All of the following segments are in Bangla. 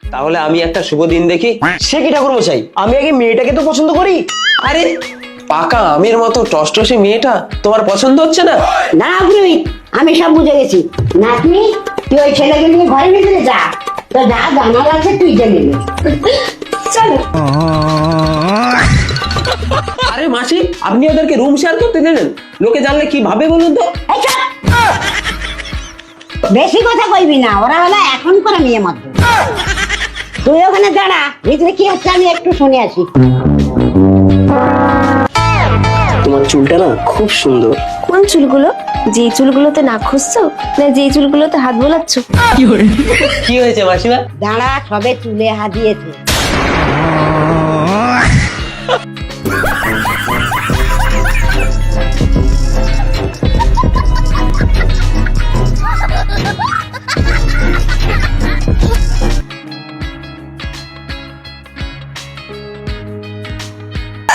তাহলে আমি একটা শুভ দিন দেখি। সে কি ঠাকুর মশাই, আমি আগে মেয়েটাকে তো পছন্দ করি। আরে পাকা আমের মতো টসটসে মেয়েটা তোমার পছন্দ হচ্ছে না? না পুরোহিত, আমি সব বুঝে গেছি। নাতনি, তুই ওই ছেলেকে নিয়ে ঘরের ভিতরে যা, তো যা জানার আছে তুই জেনে নে। চলো। আরে মাসি, আপনি ওদেরকে রুম শেয়ার করতে দিলেন? লোকে জানলে কি ভাবে বলুন তো? এই চুপ! বেশি কথা কইবি না, ওরা হলো এখন করে মেয়ে মধ্যে। তুই ওখানে দাঁড়া, ভিতরে কি হচ্ছে আমি একটু শুনে আসি। তোমার চুলটা না খুব সুন্দর। কোন চুলগুলো? যে চুলগুলোতে নাক খুঁজছো, না যে চুলগুলোতে হাত বোলাচ্ছ? কি হয়েছে মাসিমা? দাঁড়া, সবে চুলে হাত দিয়েছে।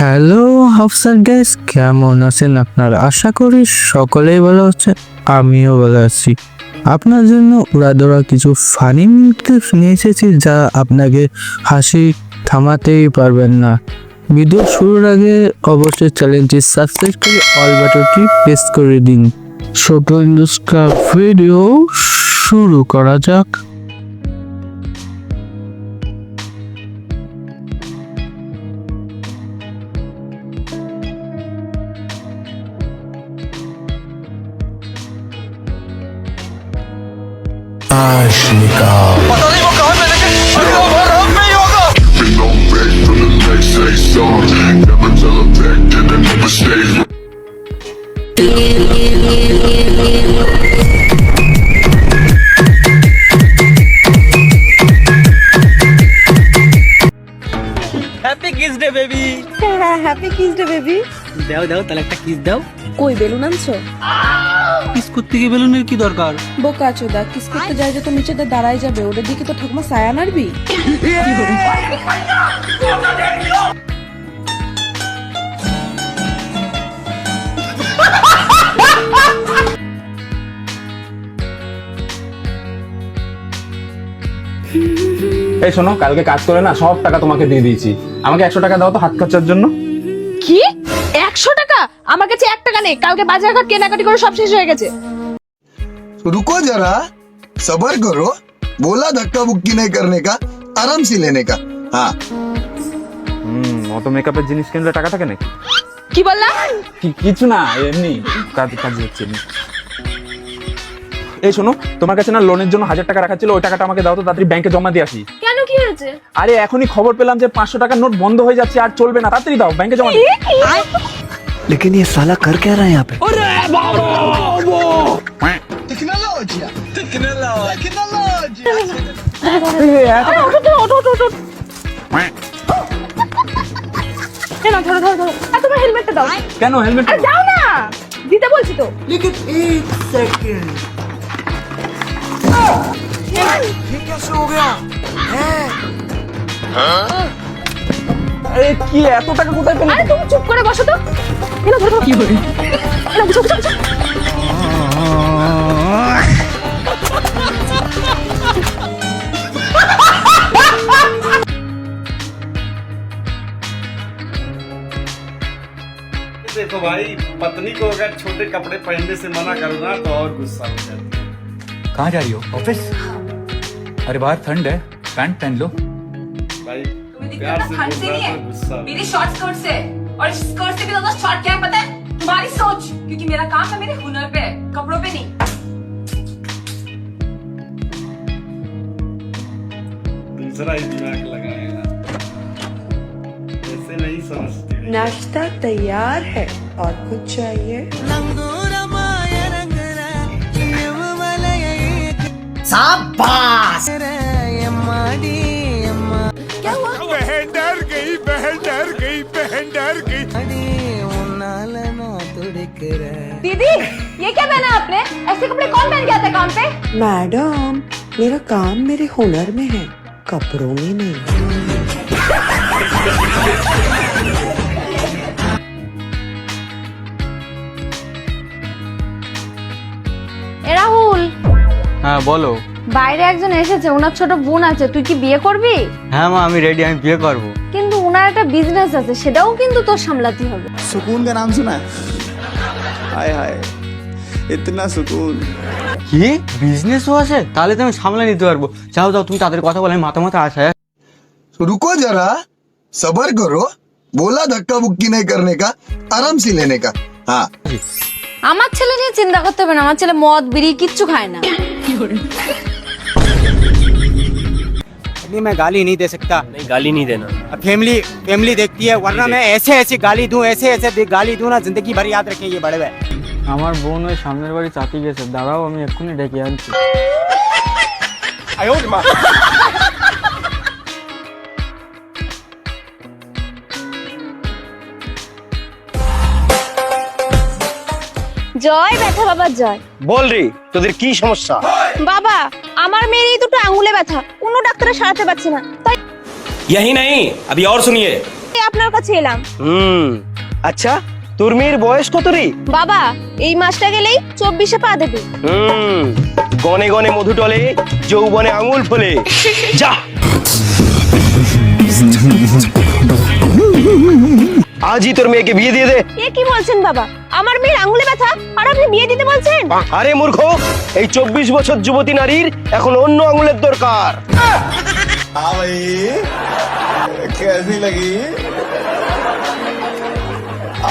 হ্যালো হাফসার গাইস, কেমন আছেন আপনারা? আশা করি সকলেই ভালো আছেন, আমিও ভালো আছি। আপনার জন্য উড়াদোড়া কিছু ফানি ক্লিপস নিয়ে এসেছি যা আপনাকে হাসি থামাতেই পারবেন না। ভিডিও শুরুর আগে অবশ্যই চ্যানেলটি সাবস্ক্রাইব করে অল বাটনটি প্রেস করে দিন। ছোট ইন্ডাস্ট্রি ভিডিও শুরু করা যাক। Never tell a back, then I never stay. Happy kiss day baby. Happy kiss day baby. দাও দাও, তাহলে একটা কিস দাও। কই বেলুন আনছো? কিস করতে গিয়ে বেলুনের কি দরকার? বোকা চোদা, কিস করতে যায় যে তো নিচেতে দাঁড়াই যাবে, ওদের দিকে তো ঠাকুমা ছায়া নাড়বি। এই শোনো, কালকে কাজ করে না সব টাকা তোমাকে দিয়ে দিয়েছি। আমাকে 100 টাকা দাও তো হাত খরচার জন্য। কি 100 টাকা? আমার কাছে 1 টাকা নেই, কালকে বাজার ঘাট কেনাকাটি করে সব শেষ হয়ে গেছে। रुको जरा, सबर करो। बोला धक्का बुक्की नहीं करने का, आराम से लेने का। हाँ, অত মেকআপের জিনিস কিনলে টাকা থাকে নাকি? কি বললাম? কিছু না, এমনি কাজ হচ্ছে এমনি। এই শোনো, তোমার কাছে না লোনের জন্য 1000 টাকা রাখা ছিল, ওই টাকাটা আমাকে দাও তো, তাড়াতাড়ি ব্যাংকে জমা দিয়ে আসি। কেন, কি হয়েছে? আরে এখনই খবর পেলাম যে 500 টাকার নোট বন্ধ হয়ে যাচ্ছে, আর চলবে না, তাড়াতাড়ি দাও, ব্যাংকে জমা দিই। लेकिन ये साला कर क्या रहा है यहाँ पे? Technology, technology. না ধরো ধরো ধরো, আর তোমার হেলমেটটা দাও। কেন হেলমেট? আরে দাও না, দিতে বলছি তো। लेकिन एक सेकंड, ये कैसे हो गया? আরে কি এত টাকা কোথায় পেলে? আরে তুমি চুপ করে বসো তো। এলো ধরো ধরো। কি হলো? এলো বুঝো বুঝো বুঝো। देखो भाई, पत्नी को अगर छोटे कपड़े पहनने से मना करो ना तो और गुस्सा हो जाती है। कहाँ जा रही हो? ऑफिस? अरे बाहर ठंड है, पैंट पहन लो। भाई प्यार से बोल रहा है तो गुस्सा हो। मेरी शॉर्ट स्कर्ट से, और इस स्कर्ट से भी ज्यादा शॉर्ट क्या है पता है? तुम्हारी सोच, क्योंकि मेरा काम है मेरे हुनर पे, कपड़ों पे नहीं। दूसरा ही दिमाग लगाएगा, ऐसे नहीं समझती। नाश्ता तैयार है, और कुछ चाहिए? शाबाश। क्या हुआ? बहन डर गई, बहन डर गई, बहन डर गई। दीदी, ये क्या पहना आपने? ऐसे कपड़े कौन पहन के आता है काम पे? मैडम, मेरा काम मेरे हुनर में है, कपड़ों में नहीं। রাহুল, হ্যাঁ বলো। বাইরে একজন এসেছে, ওনার ছোট বোন আছে, তুই কি বিয়ে করবি? হ্যাঁ মা আমি রেডি, আমি বিয়ে করব। কিন্তু ওনার একটা বিজনেস আছে, সেটাও কিন্তু তোর সামলাতে হবে। सुकून का नाम सुना है? हाय हाय इतना सुकून। কি বিজনেসও আছে? তাহলে তো আমি সামলে নিতে পারবো। যাও যাও, তুমি তাদের কথা বলে মাথা মাথা আসে। रुको जरा, सबर करो। बोला धक्का बुक्की नहीं करने का, आराम से लेने का। हाँ আমার ছেলে নিয়ে চিন্তা করতে হবে না, আমার ছেলে মদ বিড়ি কিচ্ছু খায় না। नहीं मैं गाली नहीं दे सकता। नहीं, गाली नहीं देना। अब फैमिली देखती है, वरना मैं ऐसे ऐसे गाली दूं, ऐसे गाली दूं ना, जिंदगी भर याद रखें ये बड़े भाई। আমার বোন ওই সামনের বাড়ি চাপি গেছে, দাঁড়াও আমি এক্ষুনি ডেকে আনছি। জয় ব্যথা বাবা জয়। বল রে, তোদের কি সমস্যা? বাবা আমার মেয়ের এই দুটো আঙুলে ব্যথা, কোনো ডাক্তারে সারাতে পারছে না, তাই यही नहीं, अभी और सुनिए। আপনার কাছে এলাম। अच्छा, তোর মেয়ের বয়স কত রে? বাবা এই মাসটা গেলেই 24-এ পা দেবে। গনে গনে মধু টলে, যৌবনে আঙুল ফলে। যা আজই তোর মেয়েকে বিয়ে দিয়ে দে। এ কি বলছেন বাবা, আমার মেয়ের আঙুলে ব্যথা আর আপনি বিয়ে দিতে বলছেন? আরে মূর্খ, এই 24 বছর যুবতী নারীর এখন অন্য আঙুলের দরকার। हाँ भाई कैसी लगी?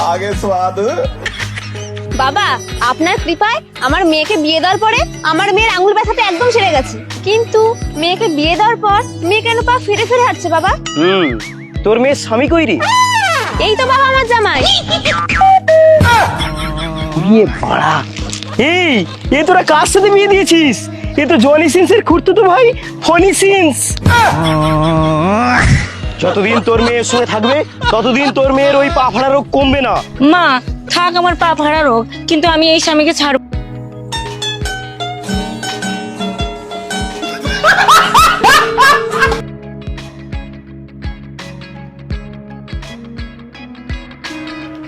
आगे स्वाद। বাবা আপনার কৃপায় আমার মেয়েকে বিয়ে দেওয়ার পরে আমার মেয়ের আঙুল ব্যথাটা একদম সেরে গেছে, কিন্তু মেয়েকে বিয়ে দেওয়ার পর মেয়ে কেন পা ফিরে ফিরে হাঁটছে বাবা? তোর মেয়ের স্বামী কই রে? এই তো বাবা আমার জামাই। বিয়ে বাড়া। এই এ তোরা কার সাথে বিয়ে দিয়েছিস? এ তো জনি সিন্সের খুড়তুতো ভাই ফনি সিন্স। যতদিন তোর মেয়ের সঙ্গে থাকবে ততদিন তোর মেয়ের ওই পা ফাড়া রোগ কমবে না। মা থাক আমার পা ফাড়া রোগ, কিন্তু আমি এই স্বামীকে ছাড়ব।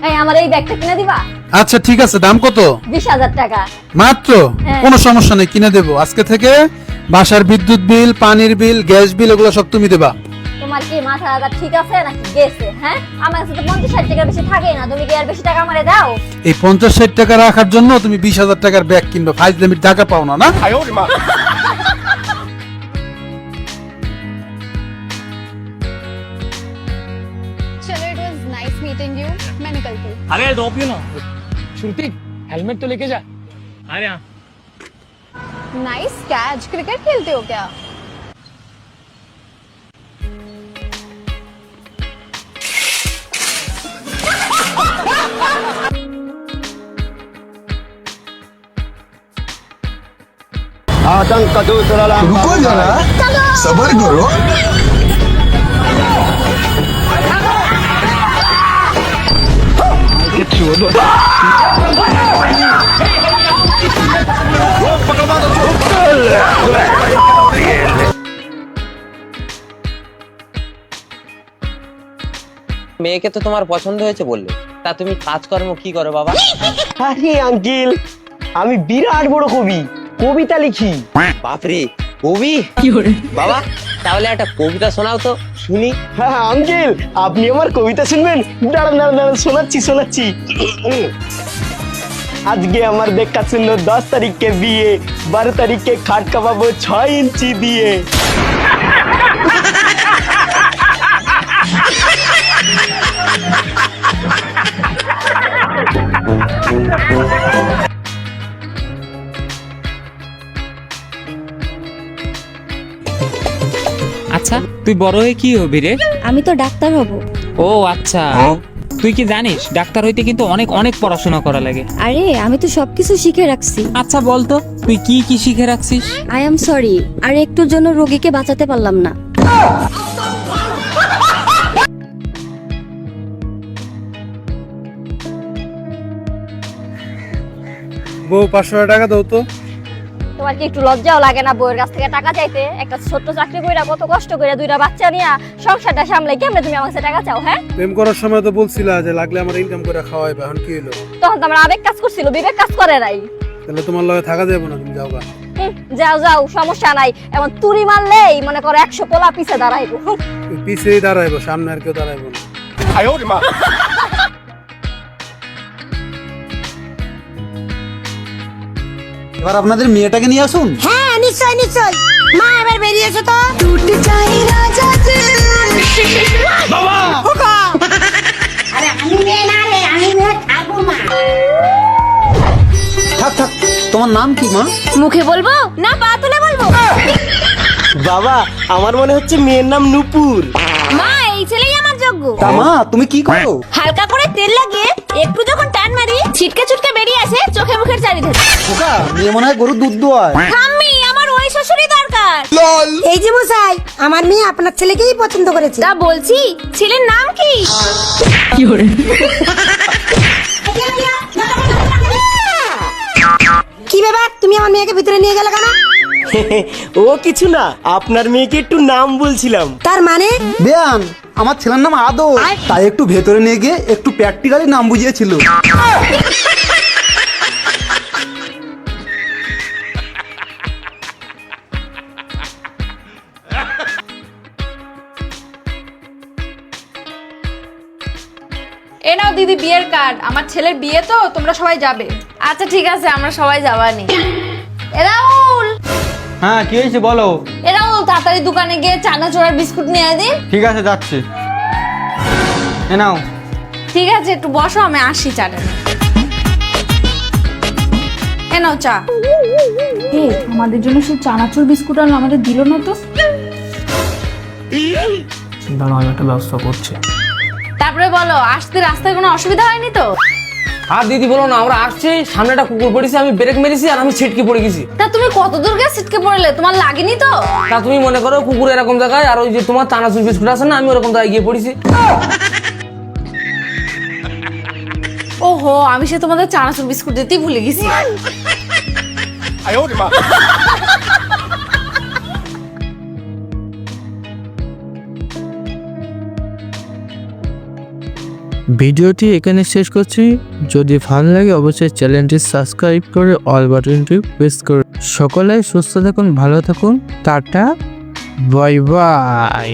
এই আমার এই ব্যাগটা কিনে দিবা? আচ্ছা ঠিক আছে, দাম কত? 20,000 টাকা। মাত্র? হ্যাঁ। কোনো সমস্যা নেই, কিনে দেবো। আজকে থেকে বাসার বিদ্যুৎ বিল, পানির বিল, গ্যাস বিল এগুলো সব তুমি দেবা। তোমার কি মাথা ঠিক আছে নাকি গেছে? হ্যাঁ, আমার কাছে তো 50-60 টাকার বেশি থাকে না, তুমি কি আর বেশি টাকা আমারে দাও? এই 50-60 টাকা রাখার জন্য তুমি 20,000 টাকার ব্যাগ কিনবে, ফাইজ লিমিট টাকা পাও না। না चलो, it was nice meeting you. मैं निकलती हूँ। अरे ड्रॉप यू ना श्रुति, हेलमेट तो लेके जा। अरे हाँ नाइस कैच। क्रिकेट खेलते हो क्या? रुको जरा, सबर करो। মেয়েকে তো তোমার পছন্দ হয়েছে বললে, তা তুমি কাজকর্ম কি করো বাবা? আরে আঙ্কেল, আমি বিরাট বড় কবি, কবিতা লিখি। বাপরে, কবি? বাবা তাহলে একটা কবিতা শোনাও তো শুনি। হ্যাঁ আঙ্কেল, আপনি আমার কবিতা শুনবেন? দাঁড়ান দাঁড়ান দাঁড়ান, শোনাচ্ছি। আজকে আমার দেখা শুনলো 10 তারিখে বিয়ে, 12 তারিখে খাট কাবাবো 6 ইঞ্চি দিয়ে। আচ্ছা তুই বড় হয়ে কি হবি রে? আমি তো ডাক্তার হব। ও আচ্ছা, তুই কি জানিস ডাক্তার হইতে কিন্তু অনেক অনেক পড়াশোনা করা লাগে? আরে আমি তো সবকিছু শিখে রাখছি। আচ্ছা বলতো তুই কি কি শিখে রাখছিস? আই এম সরি, আর একটুর জন্য রোগীকে বাঁচাতে পারলাম না। বউ 500 টাকা দাও তো। তোমার কি একটু লজ্জাও লাগে না বউয়ের কাছ থেকে টাকা চাইতে? একটা ছোট্ট চাকরি কইরা কত কষ্ট করে 2টা বাচ্চা নিয়া সংসারটা সামলাই, কেমনে তুমি আমার কাছে টাকা চাও? হ্যাঁ, প্রেম করার সময় তো বলছিলা যে লাগলে আমার ইনকাম করে খাওয়াইবা, এখন কি হলো? তখন তো আমার আবেগ কাজ করছিল, বিবেক কাজ করে নাই। তাহলে তোমার লগে থাকা যাবে না, তুমি যাওগা। যাও যাও, সমস্যা নাই। এমন তুড়ি মারলেই মনে করো 100 পোলা পিছে দাঁড়াইবো। পিছেই দাঁড়াইবো, সামনে আর কেউ দাঁড়াইবো না। এবার আপনাদের মেয়েটাকে নিয়ে আসুন। হ্যাঁ নিশ্চয় নিশ্চয়, মা এবার বেরিয়েছো তো। আরে আমি মেয়ে না রে, আমি মেয়ে ঠাকুমা। থাক থাক, তোমার নাম কি মা? মুখে বলবো না পা তুলে বলবো? বাবা আমার মনে হচ্ছে মেয়ের নাম নূপুর। মা এই ছেলেই আমার যোগ্য। তা মা তুমি কি করো? হালকা করে তেল লাগিয়ে একটু যখন টান মারি ছিটকে ছুটকে বেরিয়ে আসে চোখে মুখের চারিদিকে। খোকা, মেয়ে মনে হয় গরুর দুধ দোয়ায়। ঠাম্মি আমার ওই শ্বশুরই দরকার। এই যে মশাই, আমার মেয়ে আপনার ছেলেকেই পছন্দ করেছে। তা বলছি ছেলের নাম কি? কি ব্যাপার, তুমি আমার মেয়েকে ভিতরে নিয়ে গেলে কেন? ও কিছু না, আপনার মেয়েকে একটু নাম বলছিলাম। তার মানে? বেয়ান, আমার ছেলের নাম আদো, তাই একটু ভেতরে নিয়ে গিয়ে একটু প্র্যাকটিক্যালি নাম বুঝিয়েছিল। এ নাও দিদি বিয়ের কার্ড, আমার ছেলের বিয়ে তো, তোমরা সবাই যাবে। আচ্ছা ঠিক আছে, আমরা সবাই যাবানি। এ রাহুল, হ্যাঁ কি হয়েছে বলো? এ রাহুল তাড়াতাড়ি দোকানে গিয়ে চানাচুরার বিস্কুট নিয়ে আয় দিন। ঠিক আছে যাচ্ছি। এ নাও। ঠিক আছে একটু বসো, আমি আসি চাটা। এ নাও চা। আমাদের জন্য সেই চানাচুর বিস্কুট আর আমাদের দিল না তো। দাঁড়াও, আমি একটা ব্যবস্থা করছি। তারপরে বলো, আসতে রাস্তায় কোনো অসুবিধা হয়নি তো? আর দিদি বলো না, আমরা আসছি, সামনে একটা কুকুর পড়েছে, আমি ব্রেক মেরেছি আর আমি ছিটকে পড়ে গেছি। তা তুমি কত দূর গিয়ে ছিটকে পড়লে, তোমার লাগেনি তো? তা তুমি মনে করো কুকুর এরকম জায়গায়, আর ওই যে তোমার চানাচুর বিস্কুট আছে না, আমি ওরকম জায়গায় গিয়ে পড়েছি। ওহো, আমি সে তোমাদের চানাচুর বিস্কুট দিতেই ভুলে গেছি। ভিডিওটি এখানে শেষ করছি। যদি ভালো লাগে অবশ্যই চ্যানেলটি সাবস্ক্রাইব করে অল বাটনটি প্রেস করুন। সকলে সুস্থ থাকুন, ভালো থাকুন, টাটা, বাই বাই।